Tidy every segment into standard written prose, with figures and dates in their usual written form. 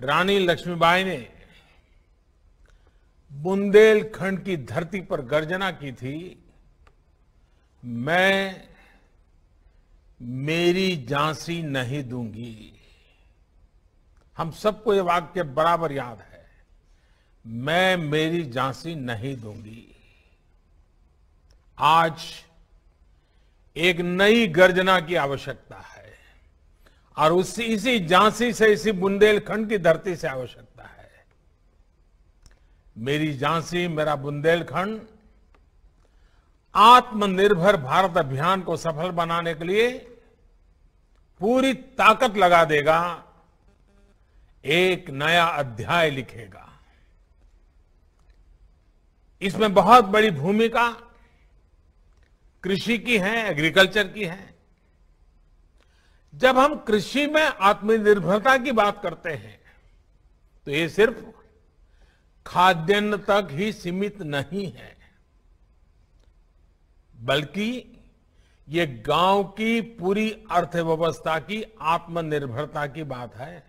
रानी लक्ष्मीबाई ने बुंदेलखंड की धरती पर गर्जना की थी, मैं मेरी झांसी नहीं दूंगी। हम सबको ये वाक्य बराबर याद है, मैं मेरी झांसी नहीं दूंगी। आज एक नई गर्जना की आवश्यकता है और इसी झांसी से, इसी बुंदेलखंड की धरती से आवश्यकता है। मेरी झांसी मेरा बुंदेलखंड आत्मनिर्भर भारत अभियान को सफल बनाने के लिए पूरी ताकत लगा देगा, एक नया अध्याय लिखेगा। इसमें बहुत बड़ी भूमिका कृषि की है, एग्रीकल्चर की है। जब हम कृषि में आत्मनिर्भरता की बात करते हैं तो ये सिर्फ खाद्यान्न तक ही सीमित नहीं है, बल्कि ये गांव की पूरी अर्थव्यवस्था की आत्मनिर्भरता की बात है।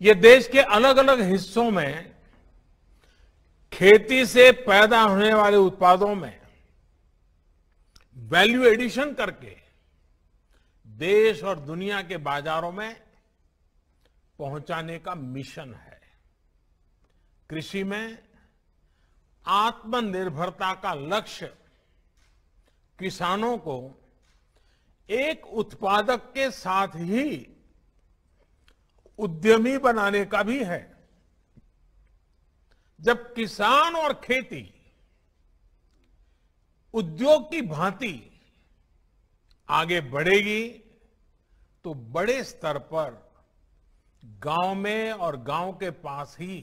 ये देश के अलग अलग हिस्सों में खेती से पैदा होने वाले उत्पादों में वैल्यू एडिशन करके देश और दुनिया के बाजारों में पहुंचाने का मिशन है। कृषि में आत्मनिर्भरता का लक्ष्य किसानों को एक उत्पादक के साथ ही उद्यमी बनाने का भी है। जब किसान और खेती उद्योग की भांति आगे बढ़ेगी तो बड़े स्तर पर गांव में और गांव के पास ही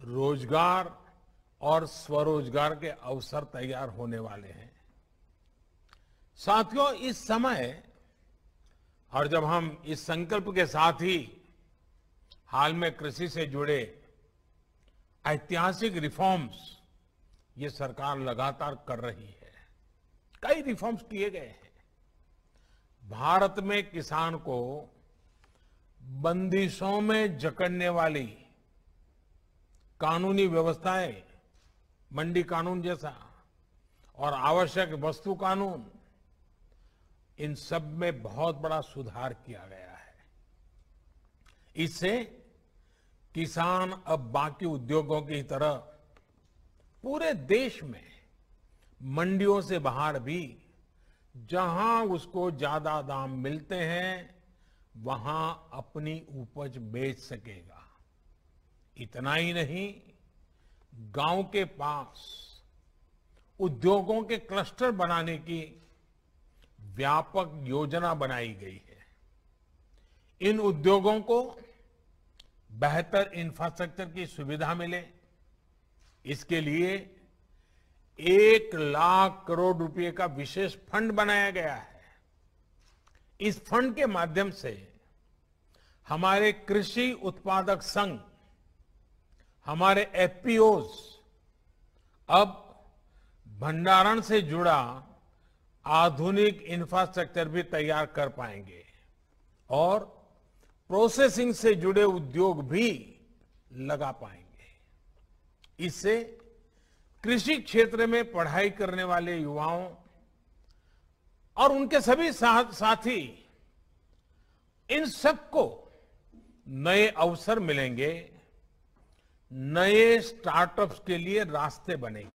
रोजगार और स्वरोजगार के अवसर तैयार होने वाले हैं। साथियों, इस समय और जब हम इस संकल्प के साथ ही हाल में कृषि से जुड़े ऐतिहासिक रिफॉर्म्स ये सरकार लगातार कर रही है, कई रिफॉर्म्स किए गए हैं। भारत में किसान को बंदिशों में जकड़ने वाली कानूनी व्यवस्थाएं, मंडी कानून जैसा और आवश्यक वस्तु कानून, इन सब में बहुत बड़ा सुधार किया गया है। इससे किसान अब बाकी उद्योगों की तरह पूरे देश में मंडियों से बाहर भी जहां उसको ज्यादा दाम मिलते हैं वहां अपनी उपज बेच सकेगा। इतना ही नहीं, गांव के पास उद्योगों के क्लस्टर बनाने की व्यापक योजना बनाई गई है। इन उद्योगों को बेहतर इंफ्रास्ट्रक्चर की सुविधा मिले, इसके लिए 1 लाख करोड़ रुपए का विशेष फंड बनाया गया है। इस फंड के माध्यम से हमारे कृषि उत्पादक संघ, हमारे एफपीओज अब भंडारण से जुड़ा आधुनिक इंफ्रास्ट्रक्चर भी तैयार कर पाएंगे और प्रोसेसिंग से जुड़े उद्योग भी लगा पाएंगे। इससे कृषि क्षेत्र में पढ़ाई करने वाले युवाओं और उनके सभी साथी, इन सबको नए अवसर मिलेंगे, नए स्टार्टअप्स के लिए रास्ते बनेंगे।